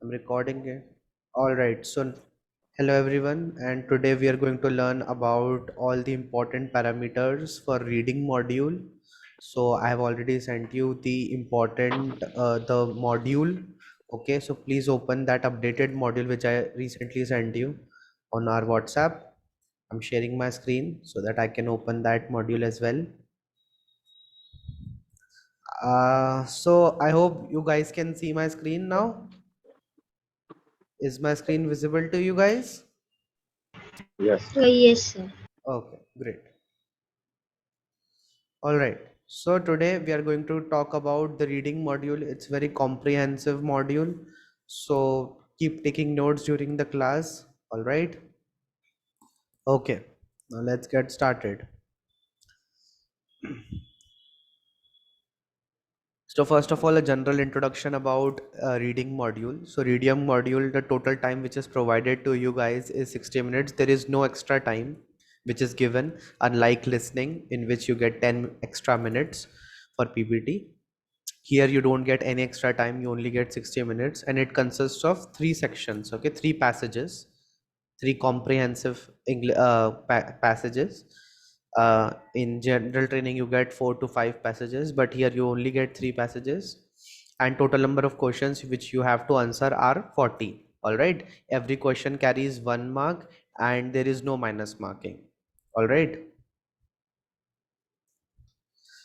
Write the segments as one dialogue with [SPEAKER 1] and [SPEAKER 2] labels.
[SPEAKER 1] I'm recording it. All right. So, hello everyone, and today we are going to learn about all the important parameters for reading module. So, I have already sent you the important the module. Okay, so please open that updated module which I recently sent you on our WhatsApp. I'm sharing my screen so that I can open that module as well. So I hope you guys can see my screen now. Is my screen visible to you guys?
[SPEAKER 2] Yes.
[SPEAKER 3] Yes, sir.
[SPEAKER 1] Okay, great. All right. So today we are going to talk about the reading module. It's very comprehensive module. So keep taking notes during the class. All right. Okay. Now let's get started. So first of all, a general introduction about reading module. So reading module, the total time which is provided to you guys is 60 minutes. There is no extra time which is given, unlike listening in which you get 10 extra minutes for PPT. Here you don't get any extra time, you only get 60 minutes, and it consists of three sections, okay, three passages, three comprehensive passages. In general training you get 4 to 5 passages, but here you only get three passages, and total number of questions which you have to answer are 40. All right, every question carries 1 mark and there is no minus marking. All right.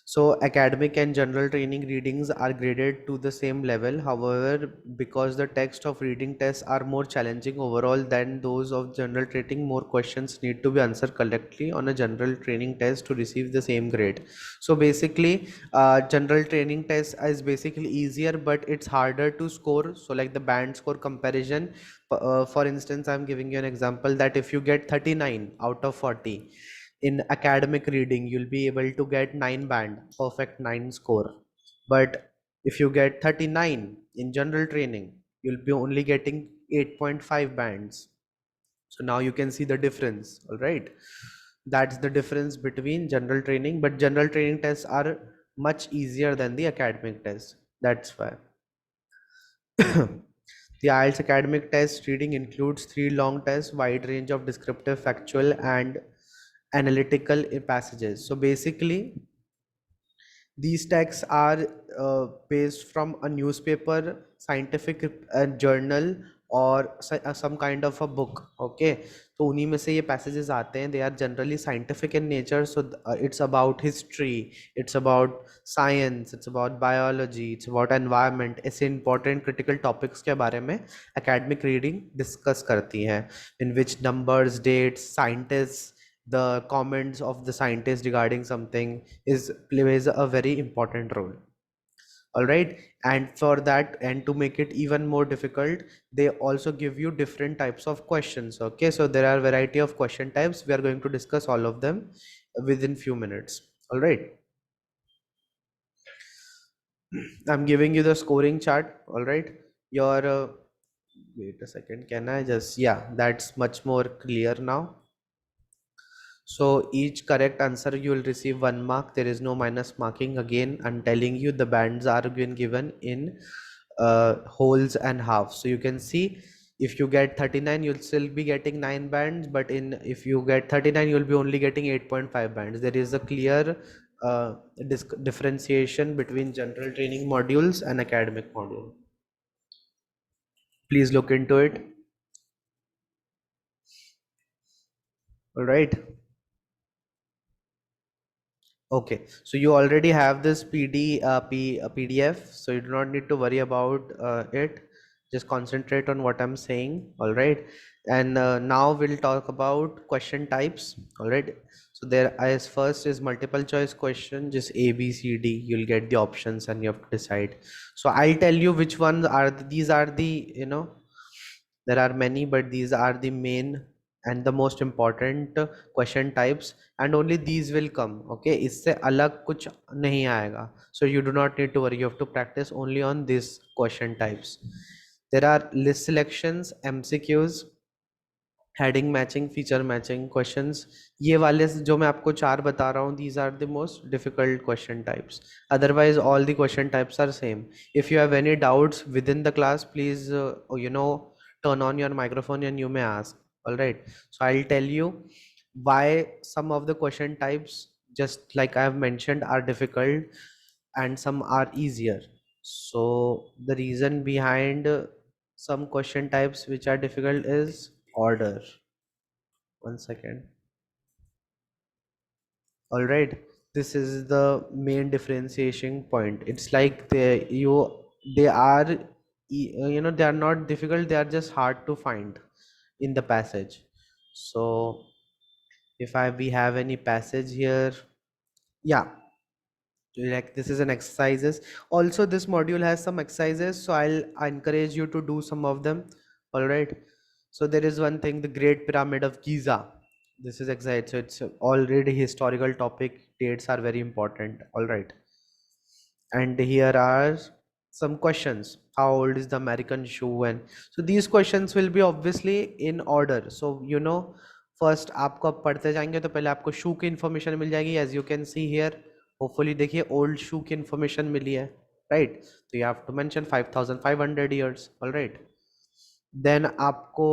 [SPEAKER 1] So academic and general training readings are graded to the same level. However, because the text of reading tests are more challenging overall than those of general training, more questions need to be answered correctly on a general training test to receive the same grade. So basically, general training test is basically easier, but it's harder to score. So like the band score comparison, for instance, I'm giving you an example that if you get 39 out of 40, in academic reading you'll be able to get 9 band, perfect 9 score. But if you get 39 in general training, you'll be only getting 8.5 bands. So now you can see the difference. All right, that's the difference between general training, but general training tests are much easier than the academic tests. That's why. The IELTS academic test reading includes 3 long tests, wide range of descriptive, factual, and analytical passages. So basically, these texts are based from a newspaper, scientific journal, or some kind of a book. Okay, तो उन्हीं में से ये passages आते हैं. They are generally scientific in nature. So it's about history, it's about science, it's about biology, it's about environment. ऐसे important critical topics के बारे में academic reading discuss करती है, in which numbers, dates, scientists, the comments of the scientist regarding something is plays a very important role. All right, and for that, and to make it even more difficult, they also give you different types of questions. Okay, so there are variety of question types. We are going to discuss all of them within few minutes. All right, I'm giving you the scoring chart. All right, your wait a second, can I just, yeah, that's much more clear now. So each correct answer you will receive 1 mark. There is no minus marking. Again, I'm telling you the bands are being given in wholes and halves. So you can see if you get 39, you'll still be getting 9 bands, but if you get 39, you'll be only getting 8.5 bands. There is a clear differentiation between general training modules and academic module. Please look into it. All right. Okay, so you already have this PDF, so you do not need to worry about it. Just concentrate on what I'm saying. All right, and now we'll talk about question types. All right, so there as first is multiple choice question, just A, B, C, D. You'll get the options and you have to decide. So I'll tell you which ones are these are the, there are many, but these are the main and the most important question types, and only these will come. Okay, इससे अलग कुछ नहीं आएगा. So you do not need to worry, you have to practice only on these question types. There are list selections, MCQs, heading matching, feature matching questions, ये वाले जो मैं आपको चार बता रहा हूँ, these are the most difficult question types. Otherwise all the question types are same. If you have any doubts within the class, please turn on your microphone and you may ask. All right, so I'll tell you why some of the question types, just like I have mentioned, are difficult and some are easier. So the reason behind some question types which are difficult is order. One second. All right. This is the main differentiation point. It's like they are they are not difficult, they are just hard to find in the passage. So if I we have any passage here, yeah, like this is an exercises. Also this module has some exercises, so I encourage you to do some of them. All right, so there is one thing, the Great Pyramid of Giza. This is exercise, so it's already historical topic, dates are very important. All right, and here are some questions. How old is the American shoe? And so these questions will be obviously in order. So first आपको अब पढ़ते जाएंगे तो पहले आपको शू की information मिल जाएगी, as you can see here. Hopefully देखिए ओल्ड शू की इंफॉर्मेशन मिली है, राइट. तो you have to mention 5500 years. All right. Then आपको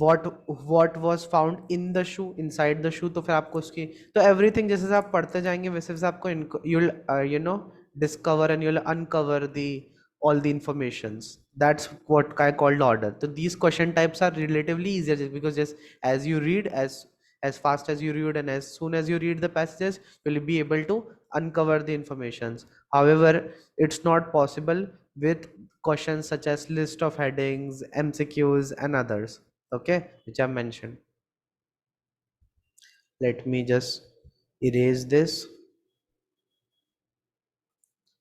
[SPEAKER 1] what was found in the shoe, inside the shoe, तो फिर आपको उसकी, तो एवरीथिंग जैसे जैसे आप पढ़ते जाएंगे वैसे वैसे आपको you'll discover and you'll uncover the all the informations. That's what I called order. So these question types are relatively easier just because just as you read, as fast as you read and as soon as you read the passages, you'll be able to uncover the informations. However, it's not possible with questions such as list of headings, MCQs and others, okay, which I mentioned. Let me just erase this.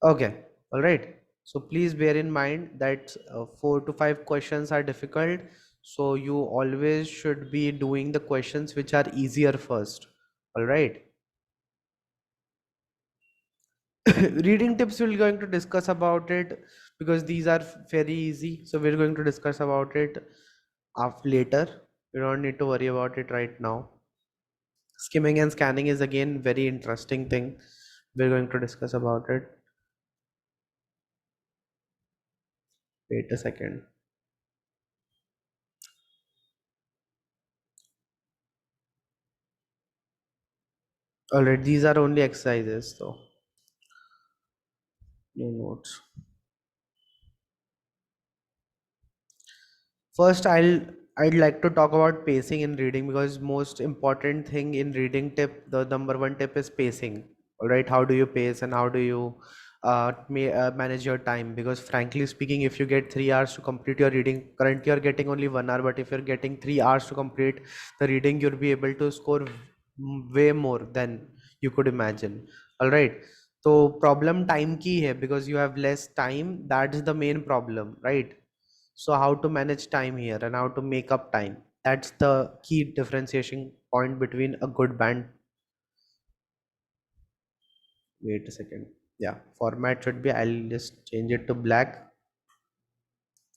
[SPEAKER 1] Okay, all right. So please bear in mind that 4 to 5 questions are difficult. So you always should be doing the questions which are easier first. All right. Reading tips we're going to discuss about it because these are very easy. So we're going to discuss about it after later. You don't need to worry about it right now. Skimming and scanning is again very interesting thing. We're going to discuss about it. Wait a second. Alright, these are only exercises though. No notes. First, I'd like to talk about pacing in reading because most important thing in reading tip, the number one tip is pacing. All right, how do you pace and how do you manage your time? Because frankly speaking, if you get 3 hours to complete your reading, currently you're getting only 1 hour, but if you're getting 3 hours to complete the reading, you'll be able to score way more than you could imagine. All right. So problem time key hai because you have less time. That's the main problem, right? So how to manage time here and how to make up time. That's the key differentiation point between a good band. Wait a second. Yeah, format should be, I'll just change it to black.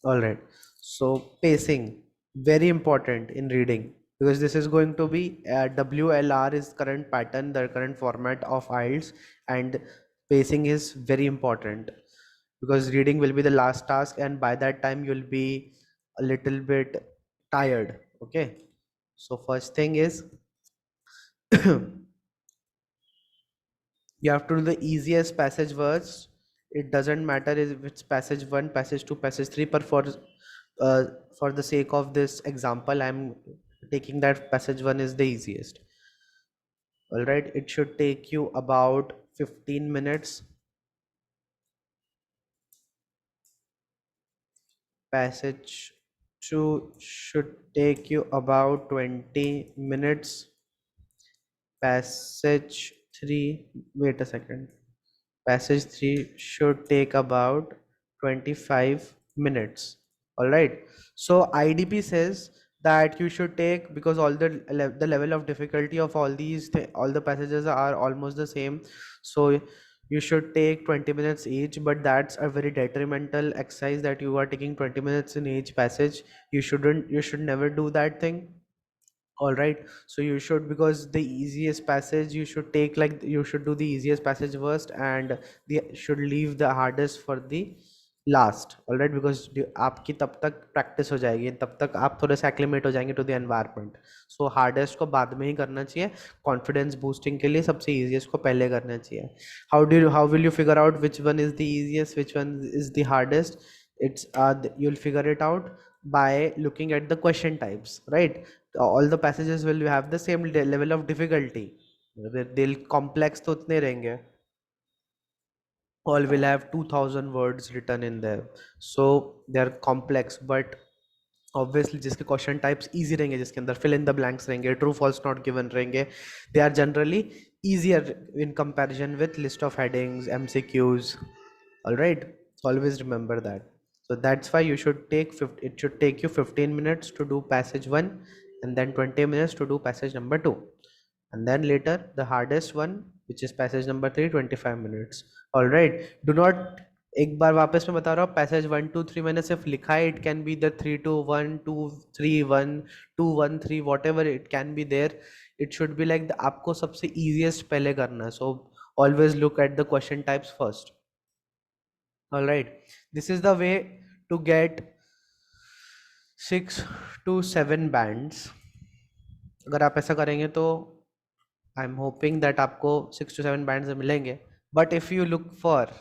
[SPEAKER 1] All right. So pacing, very important in reading because this is going to be WLR is current pattern, the current format of IELTS, and pacing is very important because reading will be the last task and by that time you'll be a little bit tired. Okay. So first thing is you have to do the easiest passage words. It doesn't matter if it's passage 1, passage 2, passage 3, but uh, for the sake of this example I'm taking that passage 1 is the easiest. All right, it should take you about 15 minutes. Passage 2 should take you about 20 minutes. Passage 3, wait a second. Passage 3 should take about 25 minutes. All right. So IDP says that you should take, because all the level of difficulty of all all the passages are almost the same. So you should take 20 minutes each, but that's a very detrimental exercise that you are taking 20 minutes in each passage. You should never do that thing. All right, so you should, because the easiest passage you should take, like you should do the easiest passage first and the should leave the hardest for the last. All right, because आपकी तब तक practice हो जाएगी, तब तक आप थोड़े से एक्लिमेट हो जाएंगे to the environment. So hardest को बाद में ही करना चाहिए. कॉन्फिडेंस बूस्टिंग के लिए सबसे इजीएस्ट को पहले करना चाहिए. How will you figure out which one is the easiest, which one is the hardest? It's you'll figure it out by looking at the question types, right? All the passages will have the same level of difficulty. They'll complex तो उतने रहेंगे. All will have 2000 words written in there, so they're complex. But obviously जिसके question types easy रहेंगे, जिसके अंदर fill in the blanks रहेंगे, true false not given रहेंगे, they are generally easier in comparison with list of headings, MCQs. All right, so always remember that. So that's why you should take it should take you 15 minutes to do passage 1, and then 20 minutes to do passage number 2, and then later the hardest one, which is passage number 3, 25 minutes. All right, do not, एक बार वापस मैं बता रहा हूँ, passage 1 2 3 मैंने सिर्फ लिखा है. It can be the 3 2 1 2 3 1 2 1 3, whatever it can be there. It should be like आपको सबसे easiest पहले करना है. सो always look at the question types first. All right, this is the way to get 6 to 7 bands. अगर आप ऐसा करेंगे तो आई एम होपिंग दैट आपको 6 to 7 bands मिलेंगे. But if you look for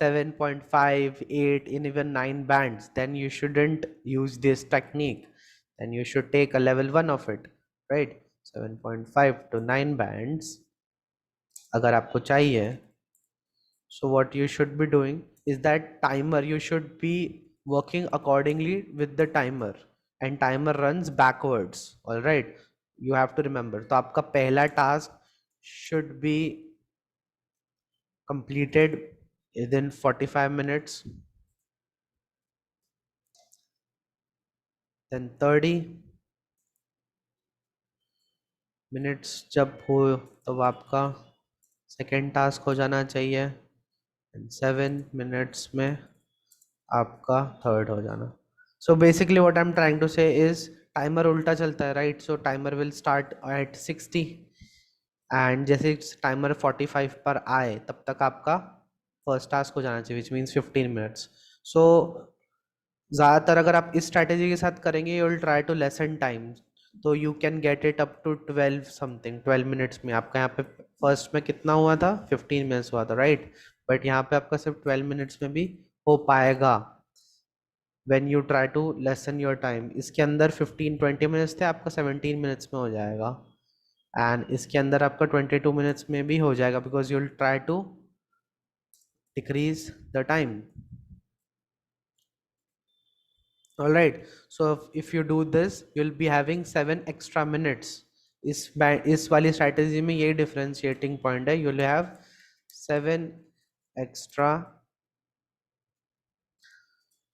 [SPEAKER 1] 7.5, 8, in even 9 bands, then you shouldn't use this technique. Then you should take a level 1 of it, right? 7.5 to 9 bands अगर आपको चाहिए. So what you should be doing is that timer, you should be working accordingly with the timer, and timer runs backwards. All right, you have to remember. तो आपका पहला task should be completed within 45 minutes, then 30 minutes जब हो तब आपका second task हो जाना चाहिए, एंड 7 minutes में आपका थर्ड हो जाना. So basically what I am trying to say is timer उल्टा चलता है, राइट? So timer will start at 60, and जैसे टाइमर 45 पर आए तब तक आपका फर्स्ट टास्क हो जाना चाहिए, विच मीन्स 15 minutes. सो ज़्यादातर अगर आप इस स्ट्रैटेजी के साथ करेंगे, you will try to lessen time, तो you can get it up to 12 something, 12 minutes में. आपका यहाँ पे फर्स्ट में कितना हुआ था? 15 minutes हुआ था, राइट? बट यहाँ पे आपका सिर्फ 12 minutes में भी हो पाएगा when you try to lessen your time. इसके अंदर 15-20 minutes थे, आपका 17 minutes में हो जाएगा, एंड इसके अंदर आपका 22 minutes में भी हो जाएगा, because you'll try to decrease the time. All right, so if you do this, you'll be having 7 extra minutes. इस वाली strategy में ये differentiating point है, you'll have 7 extra.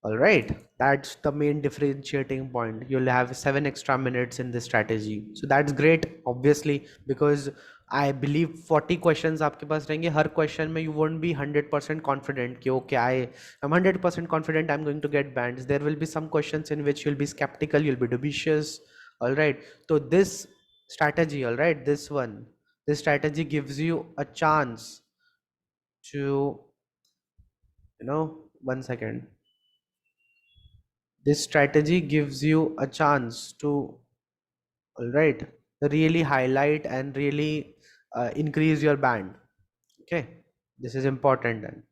[SPEAKER 1] All right, that's the main differentiating point. You'll have 7 extra minutes in this strategy, so that's great, obviously, because I believe 40 questions आपके पास रहेंगे. हर question में you won't be 100% confident कि okay, I'm 100% confident I'm going to get bands. There will be some questions in which you'll be skeptical, you'll be dubious. All right, so this strategy, all right, this strategy gives you a chance to, one second. This strategy gives you a chance to, all right, really highlight and really increase your band. Okay, this is important. And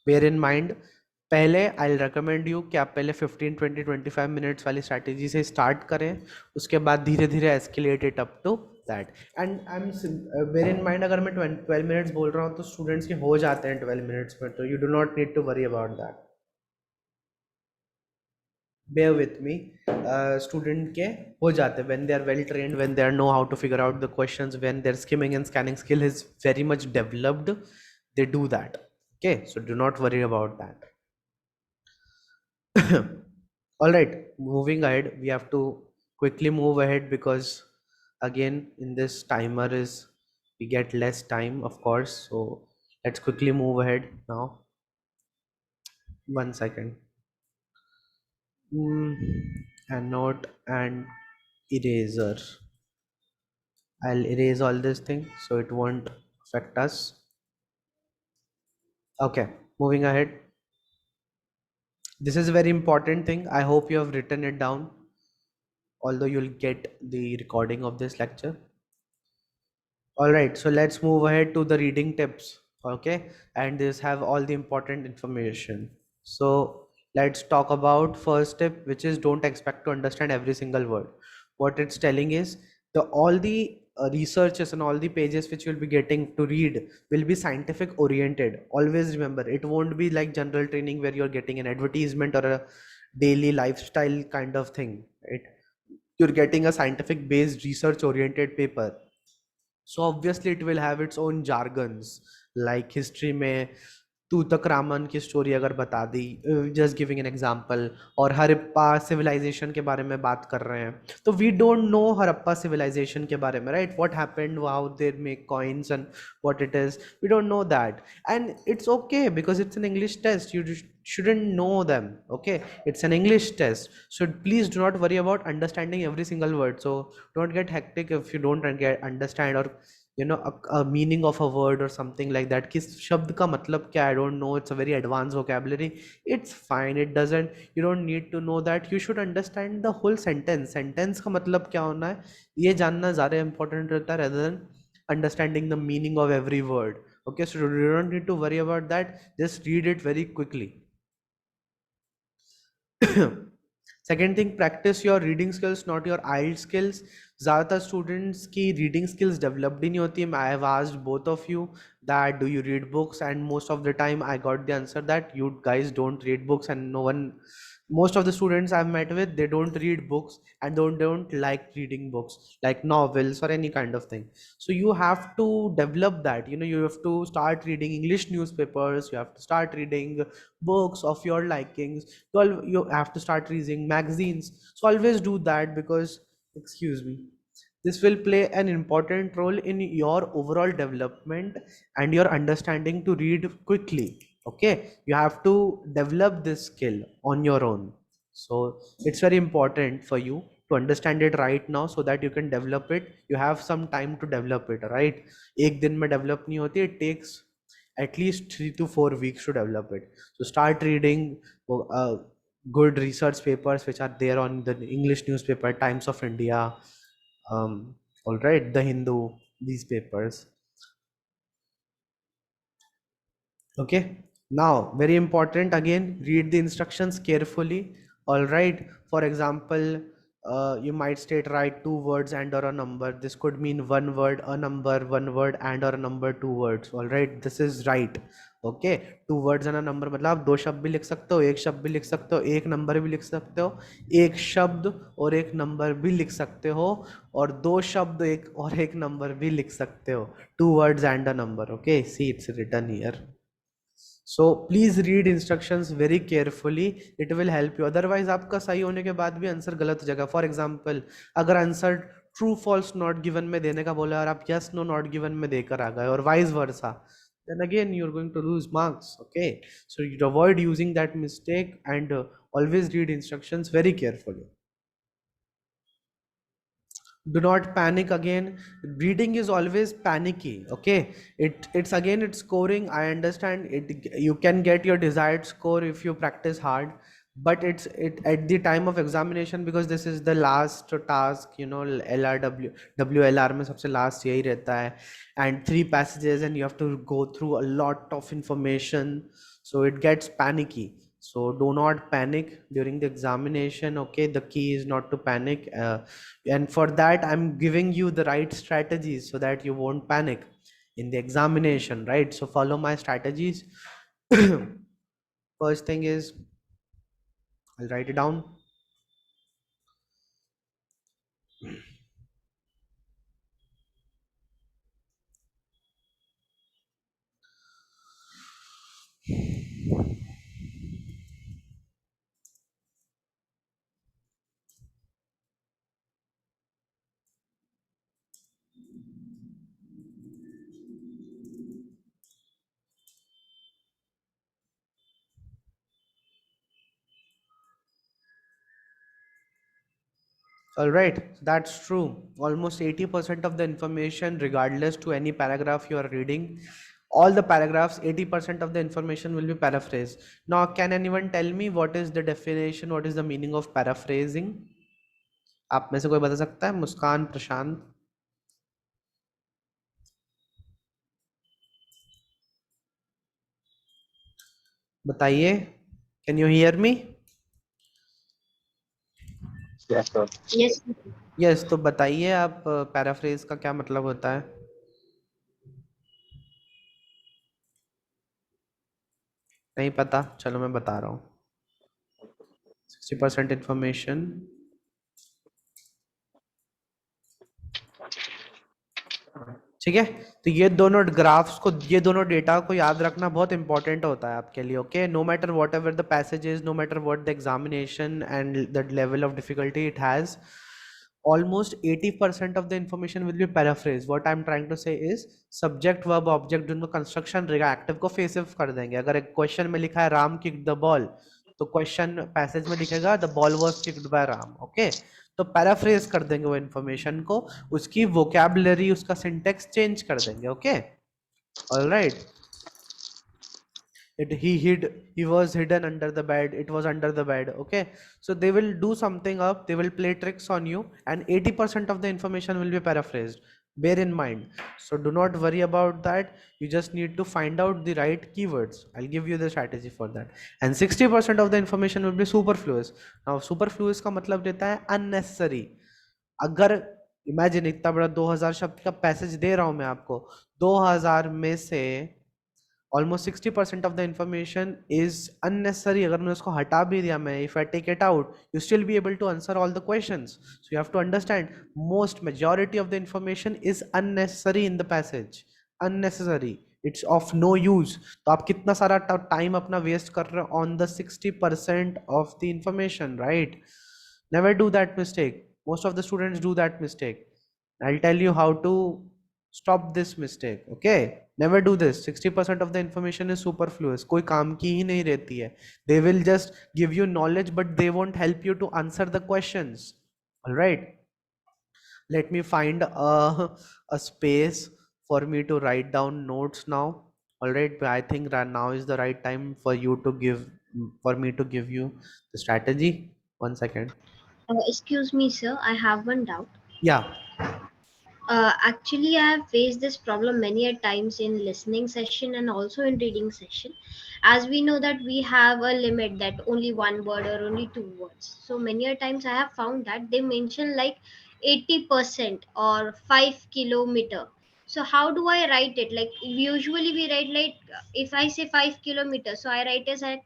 [SPEAKER 1] bear in mind, पहले आई recommend you कि आप पहले 15, 20, 25 minutes वाली strategy से start करें, उसके बाद धीरे धीरे escalate it up to that. And bear in mind, अगर मैं 12 minutes बोल रहा हूँ तो students के हो जाते हैं 12 minutes में, तो you do not need to worry about that. bear with me. Student के हो जाते when they are well trained, when they know how to figure out the questions, when their skimming and scanning skill is very much developed, they do that. Okay, so do not worry about that. All right, moving ahead, we have to quickly move ahead, because again in this timer is we get less time, of course, so let's quickly move ahead now. One second. anode and eraser. I'll erase all this thing so it won't affect us. Okay, moving ahead. This is a very important thing. I hope you have written it down, although you'll get the recording of this lecture. All right, so let's move ahead to the reading tips. Okay, and this have all the important information. So let's talk about first tip, which is don't expect to understand every single word. What it's telling is the all the researches and all the pages which you'll be getting to read will be scientific oriented. Always remember, it won't be like general training where you're getting an advertisement or a daily lifestyle kind of thing. Right? You're getting a scientific based research oriented paper, so obviously it will have its own jargons, like history में तूतक रामन की story अगर बता दी, just giving an example, और Harappa civilisation के बारे में बात कर रहे हैं, तो we don't know Harappa civilisation के बारे में, right, what happened, how they make coins and what it is, we don't know that, and it's okay because it's an English test. You shouldn't know them. Okay, it's an English test, so please do not worry about understanding every single word. So don't get hectic if you don't get understand, or a meaning of a word or something like that, किस शब्द का मतलब क्या, I don't know, it's a very advanced vocabulary. It's fine, it doesn't, you don't need to know that. You should understand the whole sentence का मतलब क्या होना है, ये जानना ज़्यादा important रहता है rather than understanding the meaning of every word. Okay, so you don't need to worry about that, just read it very quickly. Second thing, practice your reading skills, not your IELTS skills. ज़्यादातर students की reading skills developed ही नहीं होती है. I have asked both of you that do you read books, and most of the time I got the answer that you guys don't read books, and no one, most of the students I've met with, they don't read books and don't like reading books like novels or any kind of thing. So you have to develop that, you have to start reading English newspapers, you have to start reading books of your likings. Well, you have to start reading magazines. So always do that, because, excuse me, this will play an important role in your overall development and your understanding to read quickly. Okay, you have to develop this skill on your own. So it's very important for you to understand it right now so that you can develop it. You have some time to develop it, right? एक दिन में develop नहीं होती, it takes at least 3 to 4 weeks to develop it. So start reading good research papers which are there on the English newspaper, Times of India, all right, the Hindu, these papers. Okay, now very important, again, read the instructions carefully. All right, for example, you might state write 2 words and or a number. This could mean one word, a number, one word and or a number, 2 words. All right, this is right. Okay, 2 words and a number मतलब आप 2 शब्द भी लिख सकते हो, एक शब्द भी लिख सकते हो, एक नंबर भी लिख सकते हो, एक शब्द और एक नंबर भी लिख सकते हो, और 2 शब्द एक और एक नंबर भी लिख सकते हो. 2 words and a number. Okay, see, it's written here. So please read instructions very carefully, it will help you. Otherwise आपका सही होने के बाद भी आंसर गलत हो जाएगा. फॉर एग्जाम्पल, अगर answer true false not given में देने का बोला और आप यस नो नॉट गिवन में देकर आ गए, और vice versa, then again you're going to lose marks. Okay, so you avoid using that mistake, and always read instructions very carefully. Do not panic. Again, reading is always panicky. Okay, it's again, it's scoring, I understand it, you can get your desired score if you practice hard, but it at the time of examination, because this is the last task, LRW WLR में सबसे last यही रहता है, and 3 passages, and you have to go through a lot of information, so it gets panicky. So do not panic during the examination. Okay, the key is not to panic, and for that I'm giving you the right strategies so that you won't panic in the examination, right? So follow my strategies. First thing is, I'll write it down. All right, that's true. Almost 80% of the information, regardless to any paragraph you are reading, all the paragraphs, 80% of the information will be paraphrased. Now, can anyone tell me what is the definition, what is the meaning of paraphrasing? आप में से कोई बता सकता है? मुस्कान, प्रशांत, बताइए. Can you hear me?
[SPEAKER 2] Yes, sir.
[SPEAKER 3] Yes.
[SPEAKER 1] Yes, तो बताइए आप पैराफ्रेज का क्या मतलब होता है? नहीं पता, चलो मैं बता रहा हूँ. 60% इंफॉर्मेशन. ठीक है, तो ये दोनों ग्राफ्स को, ये दोनों डेटा को याद रखना बहुत इंपॉर्टेंट होता है आपके लिए. Okay, no matter whatever the passage is, no matter what the examination and the level of difficulty it has, almost 80% of the information will be paraphrased. What I'm trying to say is subject verb object दोनों construction reactive को फेसिव कर देंगे. अगर एक question में लिखा है Ram kicked the ball, तो क्वेश्चन पैसेज में लिखेगा the ball was kicked bye Ram. Okay, तो पैराफ्रेज कर देंगे वो इन्फॉर्मेशन को, उसकी वोकैबुलरी, उसका सिंटेक्स चेंज कर देंगे. Okay, alright. He was hidden under the bed, it was under the bed. Okay, so they will do something up, they will play tricks on you, and 80% of the information will be paraphrased. Bear in mind. So do not worry about that, you just need to find out the right keywords. I'll give you the strategy for that. And 60% of the information will be superfluous. Now superfluous का मतलब देता है unnecessary. अगर imagine इतना बड़ा 2000 शब्द का passage दे रहा हूं मैं आपको, 2000 में से almost 60% of the information is unnecessary. अगर मैंने उसको हटा भी दिया मैं, if I take it out, you still be able to answer all the questions. So you have to understand, most majority of the information is unnecessary in the passage. Unnecessary, it's of no use. तो आप कितना सारा time अपना waste कर रहे हो on the 60% of the information, right? Never do that mistake. Most of the students do that mistake. I'll tell you how to stop this mistake. Okay, never do this. 60% of the information is superfluous, कोई काम की ही नहीं रहती है. They will just give you knowledge, but they won't help you to answer the questions. All right, let me find a space for me to write down notes now. All right, but I think that now is the right time for you to give, for me to give you the strategy. One second.
[SPEAKER 3] Excuse me, sir. I have one doubt.
[SPEAKER 1] Yeah.
[SPEAKER 3] Actually, I have faced this problem many a times in listening session and also in reading session. As we know that we have a limit that only one word or only two words. So many a times I have found that they mention like 80% or 5 kilometer. So how do I write it? Like usually we write like if I say 5 kilometers, so I write as at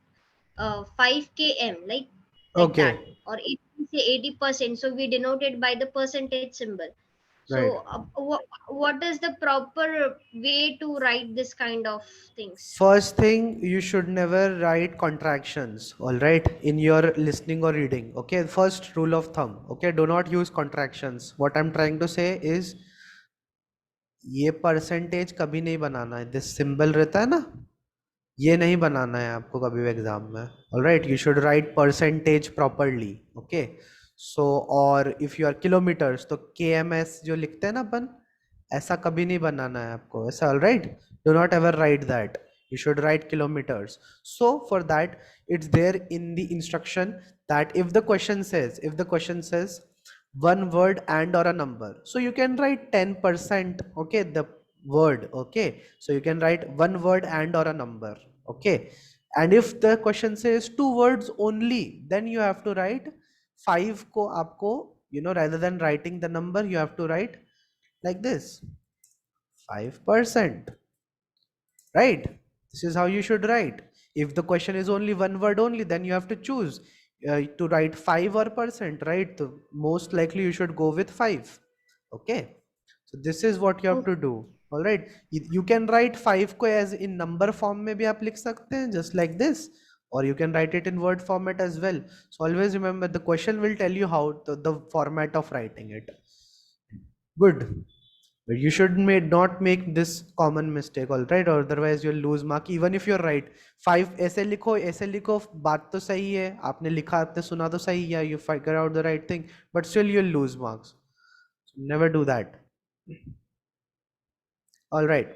[SPEAKER 3] 5 km, like that.
[SPEAKER 1] Okay.
[SPEAKER 3] Or if we say 80%, so we denote it by the percentage symbol.
[SPEAKER 1] Right.
[SPEAKER 3] So, what is the proper way to write this kind of things?
[SPEAKER 1] First thing, you should never write contractions, all right, in your listening or reading. Okay, first rule of thumb. Okay, do not use contractions. What I'm trying to say is, ये percentage कभी नहीं बनाना है. This symbol रहता है ना, ये नहीं बनाना है आपको कभी भी एग्जाम में. Alright, you should write percentage properly. Okay, so और इफ यू आर किलोमीटर्स, तो KMS जो लिखते हैं ना अपन, ऐसा कभी नहीं बनाना है आपको ऐसा. Alright, do not ever right that, you should write kilometers. So for that, it's there in the instruction that if the question says one word and or a number, so you can write 10%. Okay, the word. Okay, so you can write one word and or a number. Okay, and if the question says two words only, then you have to write 5 को आपको, rather than writing the number, you have to write like this, 5%. Right, this is how you should write. If the question is only one word only, then you have to choose to write 5 or percent, right? So most likely you should go with 5. Okay, so this is what you have to do. All right, you can write 5 को as in number form में भी आप लिख सकते हैं, just like this, or you can write it in word format as well. So always remember, the question will tell you how the format of writing it. Good, You should not make this common mistake, all right, or otherwise you'll lose mark even if you're right. 5 ऐसे लिखो बात तो सही है, आपने लिखा आपने सुना तो सही है, you figure out the right thing, but still you'll lose marks. Never do that. All right,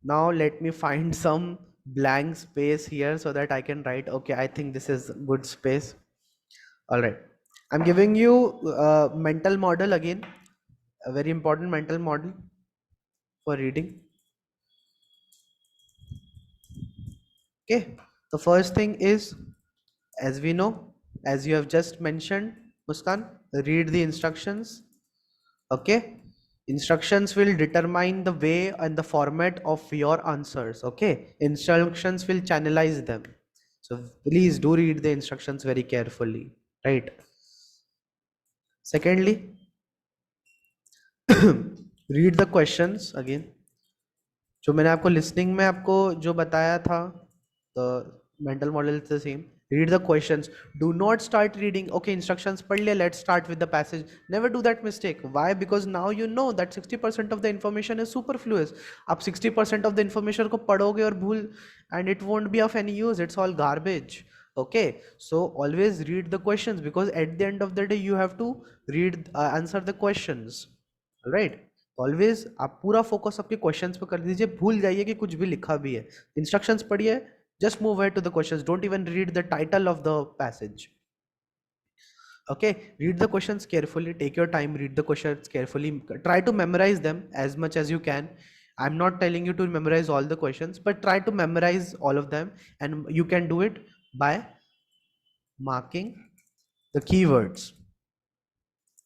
[SPEAKER 1] now let me find some blank space here so that I can write. Okay, I think this is good space. All right, I'm giving you a mental model again, a very important mental model for reading. Okay, the first thing is, as we know, as you have just mentioned, Muskan, read the instructions. Okay, instructions will determine the way and the format of your answers. Okay, instructions will channelize them. So please do read the instructions very carefully, right? Secondly, read the questions again. जो मैंने आपको listening में आपको जो बताया था, the mental model is the same. Read the questions. Do not start reading. Okay, instructions पढ़ लिया, let's start with the passage. Never do that mistake. Why? Because now you know that 60% of the information is superfluous. आप 60% of the information को पढ़ोगे और भूल, and it won't be of any use. It's all garbage. Okay, so always read the questions, because at the end of the day you have to answer the questions. All right. Always आप पूरा focus आपके questions पे कर दीजिए, भूल जाइए कि कुछ भी लिखा भी है, इंस्ट्रक्शंस पढ़िए, just move ahead to the questions, don't even read the title of the passage. Okay, read the questions carefully, take your time, read the questions carefully, try to memorize them as much as you can. I'm not telling you to memorize all the questions, but try to memorize all of them, and you can do it by marking the keywords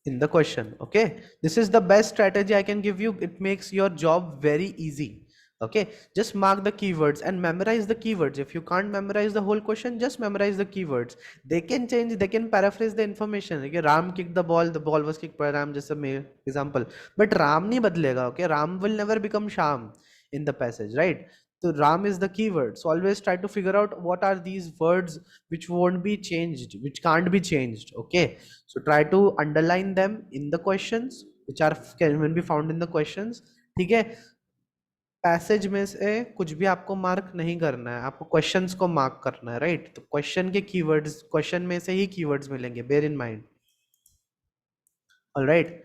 [SPEAKER 1] in the question. Okay, this is the best strategy I can give you. It makes your job very easy. Okay, just mark the keywords and memorize the keywords. If you can't memorize the whole question, just memorize the keywords. They can change, they can paraphrase the information. Okay, Ram kicked the ball was kicked by Ram, just a example, but Ram nahi badlega. Okay, Ram will never become Sham in the passage, right? So Ram is the keyword. So always try to figure out what are these words which won't be changed, which can't be changed. Okay, so try to underline them in the questions, which are can be found in the questions. ठीक है, passage में से कुछ भी आपको mark नहीं करना है, आपको क्वेश्चंस को मार्क करना है, राइट? तो क्वेश्चन के कीवर्ड्स, क्वेश्चन में से ही कीवर्ड्स मिलेंगे, bear in mind. All right,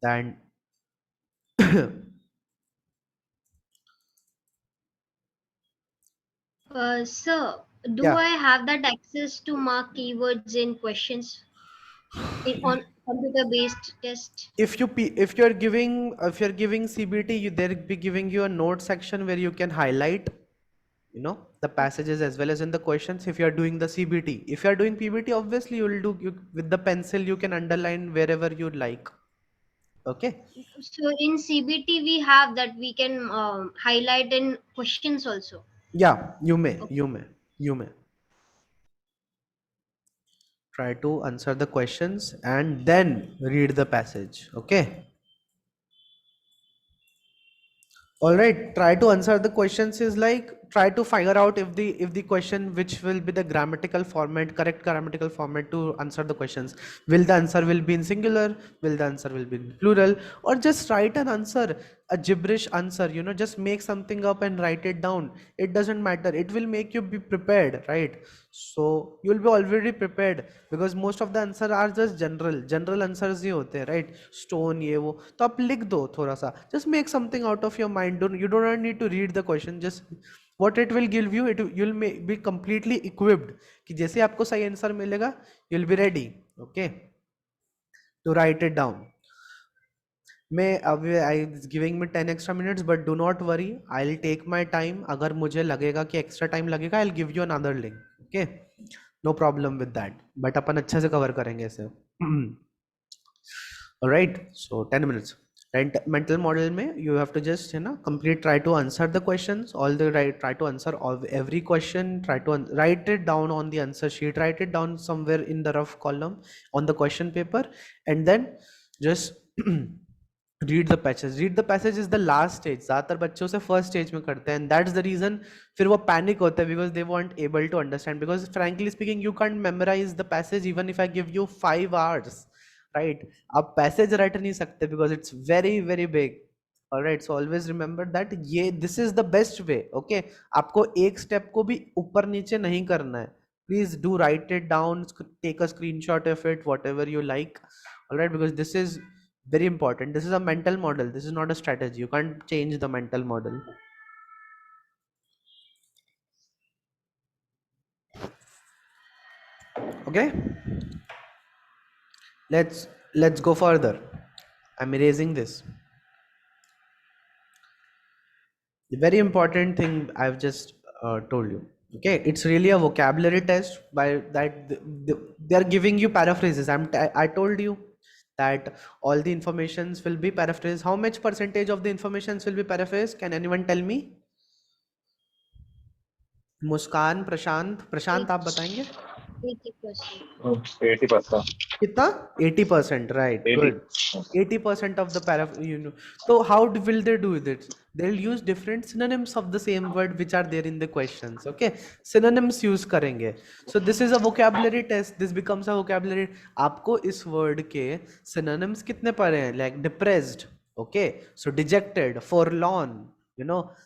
[SPEAKER 1] then
[SPEAKER 3] Sir, do
[SPEAKER 1] yeah,
[SPEAKER 3] I have that access to mark keywords in questions on computer-based test?
[SPEAKER 1] if you're giving CBT, they'll be giving you a note section where you can highlight, the passages as well as in the questions. If you are doing the CBT, if you are doing PBT, obviously with the pencil you can underline wherever you like. Okay,
[SPEAKER 3] So in CBT we have that we can highlight in questions also.
[SPEAKER 1] yeah, you may,
[SPEAKER 3] Okay.
[SPEAKER 1] you may try to answer the questions and then read the passage. Okay. All right, try to answer the questions is like, try to figure out if the question which will be the grammatical format, correct grammatical format to answer the questions. Will the answer will be in singular? Will the answer will be in plural? Or just write an answer, a gibberish answer, just make something up and write it down. It doesn't matter. It will make you be prepared, right? So you'll be already prepared, because most of the answer are just general answers ही होते हैं, right? Stone ये वो, तो आप लिख दो थोड़ा सा, just make something out of your mind. You don't need to read the question. Just what it will give you, you'll be completely equipped कि जैसे आपको सही आंसर मिलेगा, you'll be ready, okay, to write it down. मैं अभी I giving me 10 extra minutes, but do not worry, I'll take my time. अगर मुझे लगेगा कि extra time लगेगा, I'll give you another link. Okay, no problem with that, but अपन अच्छे से cover करेंगे इसे. All right, so 10 minutes. And mental model में you have to just complete, try to answer the questions, all the right, try to answer all every question, try to write it down on the answer sheet, write it down somewhere in the rough column on the question paper, and then just read the passage is the last stage. ज़्यादातर बच्चे उसे first stage में करते हैं, and that's the reason फिर वो panic होते हैं, because they weren't able to understand. Because frankly speaking, you can't memorize the passage even if I give you 5 hours. right? आप passage write नहीं सकते because it's very very big. All right, so always remember that ये this is the best way. Okay, आपको एक step को भी ऊपर नीचे नहीं करना है. Please do write it down, take a screenshot of it, whatever you like. All right, because this is very important. This is a mental model. This is not a strategy. You can't change the mental model. Okay, let's go further. I'm erasing this. The very important thing I've just told you. Okay, it's really a vocabulary test. By that, they're giving you paraphrases. I told you that all the informations will be paraphrased. How much percentage of the informations will be paraphrased? Can anyone tell me? मुस्कान, प्रशांत आप बताएंगे
[SPEAKER 3] 80%.
[SPEAKER 2] 80%.
[SPEAKER 1] कितना? 80%, right?
[SPEAKER 2] 80.
[SPEAKER 1] Good. 80% of the so how will they do this? They'll use different synonyms of the same word which are there in the questions. Okay, synonyms use करेंगे. So this is a vocabulary test. This becomes a vocabulary. आपको इस word के synonyms कितने पढ़े हैं? Like depressed, okay, so dejected, forlorn,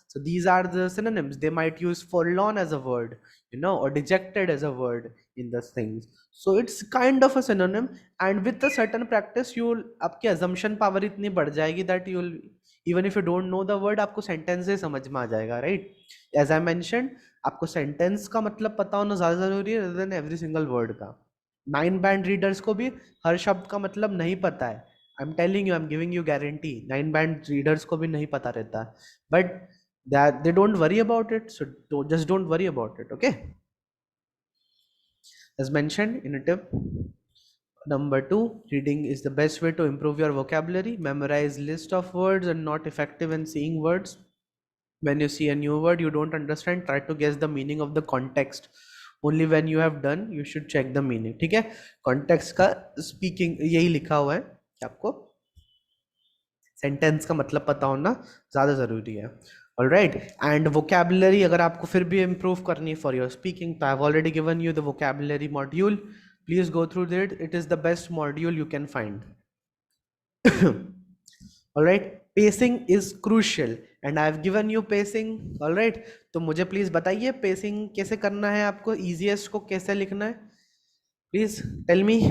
[SPEAKER 1] so these are the synonyms. They might use forlorn as a word, or dejected as a word in the things. So it's kind of a synonym, and with a certain practice you'll आपकी assumption power इतनी बढ़ जाएगी that you'll, even if you don't know the word, आपको sentence से समझ में आ जाएगा, right? As I mentioned, आपको sentence का मतलब पता होना ज़्यादा ज़रूरी है rather than every single word का. 9 band readers को भी हर शब्द का मतलब नहीं पता है. I'm telling you, I'm giving you guarantee. 9 band readers को भी नहीं पता रहता है. But that they don't worry about it, so just don't worry about it. Okay, as mentioned in a tip number 2, reading is the best way to improve your vocabulary. Memorize list of words and not effective in seeing words. When you see a new word you don't understand, try to guess the meaning of the context. Only when you have done you should check the meaning. ठीक है, context का speaking यही लिखा हुआ है कि आपको sentence का मतलब पता होना ज़्यादा ज़रूरी है. ऑल राइट, एंड वोकेबलरी अगर आपको फिर भी इम्प्रूव करनी है फॉर योर स्पीकिंग, तो I have already given you the vocabulary module. Please go through it. It is the best module you can find. All right, pacing is crucial and I have given you pacing. All right, तो मुझे please बताइए pacing कैसे करना है, आपको easiest को कैसे लिखना है, प्लीज टेल मी.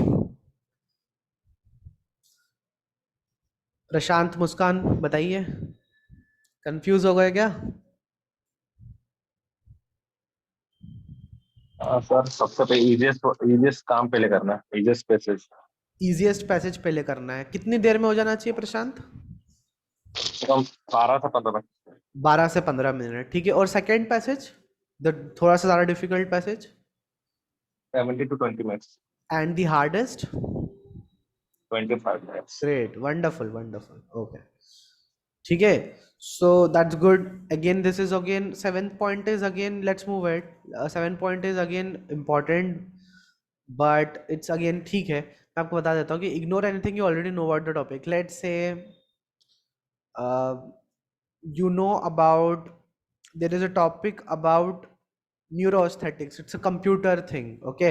[SPEAKER 1] प्रशांत, मुस्कान, बताइए. कंफ्यूज हो गए क्या?
[SPEAKER 2] सर सबसे पहले इजिएस्ट काम पहले करना है, इजिएस्ट पैसेज.
[SPEAKER 1] इजीएस्ट पैसेज पहले करना है. कितनी देर में हो जाना चाहिए प्रशांत?
[SPEAKER 2] हम 12 से 15 मिनट.
[SPEAKER 1] 12 से 15 मिनट, ठीक है. और सेकंड पैसेज, द थोड़ा सा ज्यादा difficult passage?
[SPEAKER 2] 70 to 20 minutes.
[SPEAKER 1] And the hardest?
[SPEAKER 2] 25 minutes.
[SPEAKER 1] Great, wonderful wonderful. Okay, ठीक है. So that's good. Again, this is again 7th point is again, let's move it. 7th point is again important, but it's again ठीक है. मैं आपको बता देता हूँ कि ignore anything you already know about the topic. Let's say you know about, there is a topic about neuroaesthetics, it's a computer thing. Okay,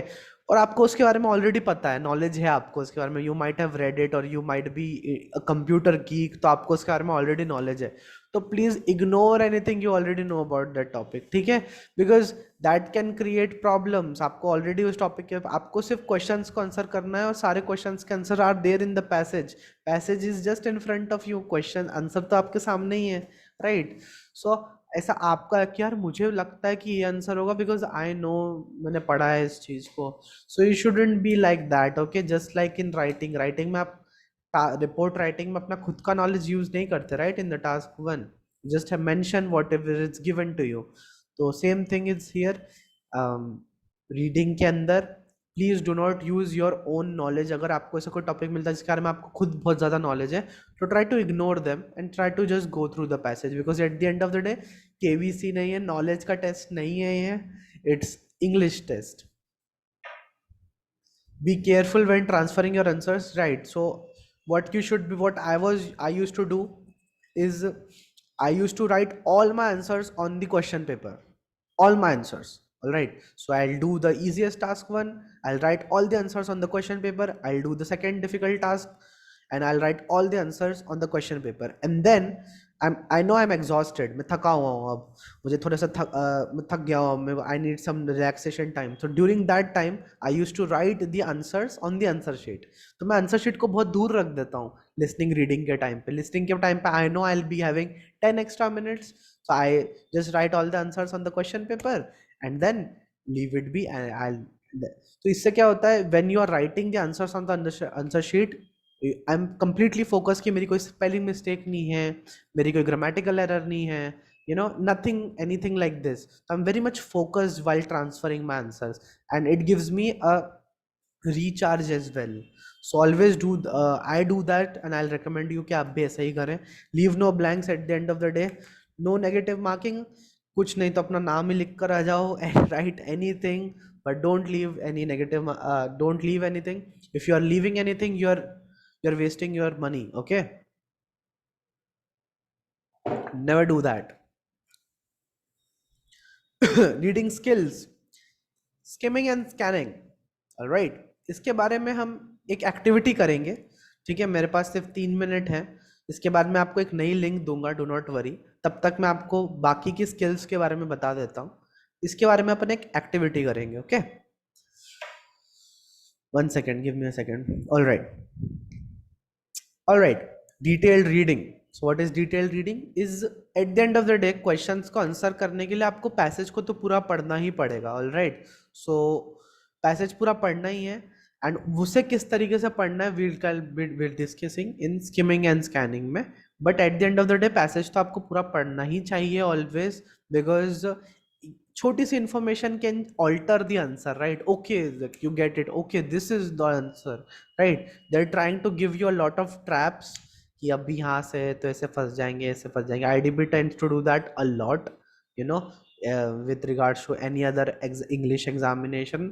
[SPEAKER 1] और आपको उसके बारे में ऑलरेडी पता है, नॉलेज है आपको उसके बारे में. You might have read it और you might be a computer geek, तो आपको उसके बारे में ऑलरेडी नॉलेज है. तो please ignore anything you already know about that topic, ठीक है? Because that can create problems. आपको ऑलरेडी उस टॉपिक के, आपको सिर्फ क्वेश्चंस को आंसर करना है और सारे क्वेश्चंस के answer are there in the passage. Passage is just in front of you, question answer तो आपके सामने ही है, राइट? सो ऐसा आपका कि यार मुझे लगता है कि ये आंसर होगा बिकॉज आई नो, मैंने पढ़ा है इस चीज़ को. So you shouldn't be like that. Okay, just like in writing में आप रिपोर्ट राइटिंग में अपना खुद का नॉलेज यूज नहीं करते, right? In the task 1 just have mention whatever is given to you. तो same thing is here. Reading के अंदर please do not use your own knowledge. अगर आपको ऐसा कोई टॉपिक मिलता है जिसके बारे में आपको खुद बहुत ज़्यादा नॉलेज है, तो try to ignore them and try to just go through the passage. Because at the end of the day KVC नहीं है, नॉलेज का टेस्ट नहीं है ये, it's English test. Be careful when transferring your answers, right? So what you should be, what I used to do is I used to write all my answers on the question paper, all my answers. All right, so I'll do the easiest task one, I'll write all the answers on the question paper, I'll do the second difficult task, and I'll write all the answers on the question paper. And then I know I'm exhausted, मैं थका हुआ हूँ अब, मुझे थोड़ा सा मैं थक गया हूँ, मैं I need some relaxation time. So during that time I used to write the answers on the answer sheet. तो मैं answer sheet को बहुत दूर रख देता हूँ listening reading के time पे. Listening के time पे I know I'll be having 10 extra minutes, so I just write all the answers on the question paper and then leave it be, and I'll. तो इससे क्या होता है, when you are writing the answers on the answer sheet, I am completely focus कि मेरी कोई spelling mistake नहीं है, मेरी कोई ग्रामेटिकल एरर नहीं है, you know, nothing anything like this. So I'm very much focused while transferring my answers, and it gives me a recharge as well. So always do I do that, and I'll recommend you कि आप भी ऐसा ही करें. Leave no blanks at the end of the day, no negative marking. कुछ नहीं तो अपना नाम ही लिख कर आ जाओ and write anything, but don't leave any negative don't leave anything. If you are leaving anything, you're wasting your money. Okay, never do that. Reading skills, skimming and scanning. All right, इसके बारे में हम एक activity करेंगे. ठीक है, मेरे पास सिर्फ 3 मिनट है. इसके बाद मैं आपको एक नई लिंक दूंगा, डू नॉट वरी. तब तक मैं आपको बाकी की स्किल्स के बारे में बता देता हूँ. इसके बारे में अपन एक एक्टिविटी करेंगे. Okay, 1 second, give me a second. All right, detailed reading. So what is detailed reading? Is at the end of the day questions को आंसर करने के लिए आपको पैसेज को तो पूरा पढ़ना ही पड़ेगा. ऑल राइट, सो पैसेज पूरा पढ़ना ही है, एंड उसे किस तरीके से पढ़ना है will discussing in skimming and scanning में. But at the end of the day passage तो आपको पूरा पढ़ना ही चाहिए ऑलवेज, बिकॉज छोटी सी information can alter the answer. Right, okay, you get it, okay, this is the answer. Right, they are trying to give you a lot of traps कि अभी यहाँ से तो ऐसे फंस जाएंगे, ऐसे फंस जाएंगे. IDB tends to do that a lot, you know, with regards to any other English examination.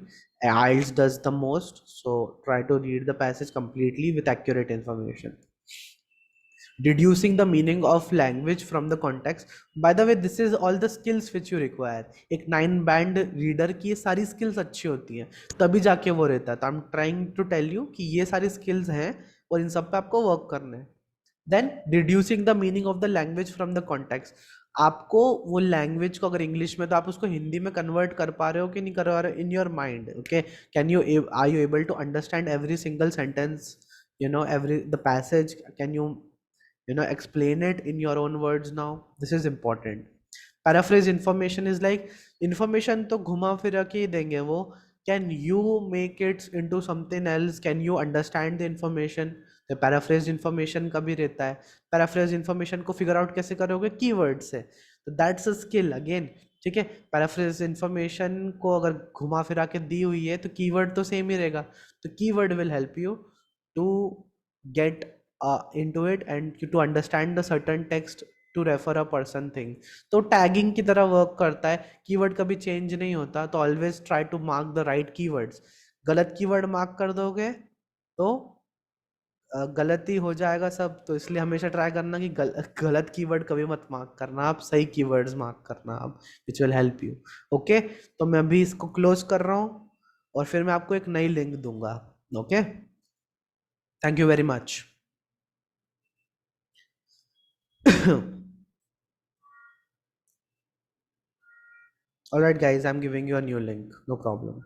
[SPEAKER 1] IELTS does the most, so try to read the passage completely with accurate information. Deducing the meaning of language from the context. By the way, this is all the skills which you require. एक 9 band reader की ये सारी skills अच्छी होती हैं, तभी जाके वो रहता है. तो I'm trying to tell you कि ये सारी skills हैं और इन सब पे आपको work करना है. Then deducing the meaning of the language from the context. आपको वो लैंग्वेज को अगर इंग्लिश में, तो आप उसको हिंदी में कन्वर्ट कर पा रहे हो कि नहीं कर पा रहे हो in your mind. Okay, can you are you able to understand every single sentence, you know, every the passage, can you know, explain it in your own words. Now this is important. Paraphrase information is like information तो घुमा फिरा के ही देंगे वो. Can you make it into something else? Can you understand the information? तो paraphrase information का भी रहता है. Paraphrase information को figure out कैसे करोगे? Keyword से. तो that's a skill again. ठीक है, paraphrase information को अगर घुमा फिरा के दी हुई है तो keyword तो same ही रहेगा. तो keyword will help you to get into it and to understand the certain text to refer a person thing. तो टैगिंग की तरह वर्क करता है, कीवर्ड कभी चेंज नहीं होता. तो always try to mark the right keywords. गलत कीवर्ड मार्क कर दोगे तो गलती हो जाएगा सब. तो इसलिए हमेशा ट्राई करना कि गलत कीवर्ड कभी मत मार्क करना, आप सही कीवर्ड्स मार्क करना आप, which will help you. Okay, तो मैं अभी इसको क्लोज कर रहा हूँ और फिर मैं आपको एक नई लिंक दूंगा. Okay, thank you very much. All right, guys, I'm giving you a new link. No problem.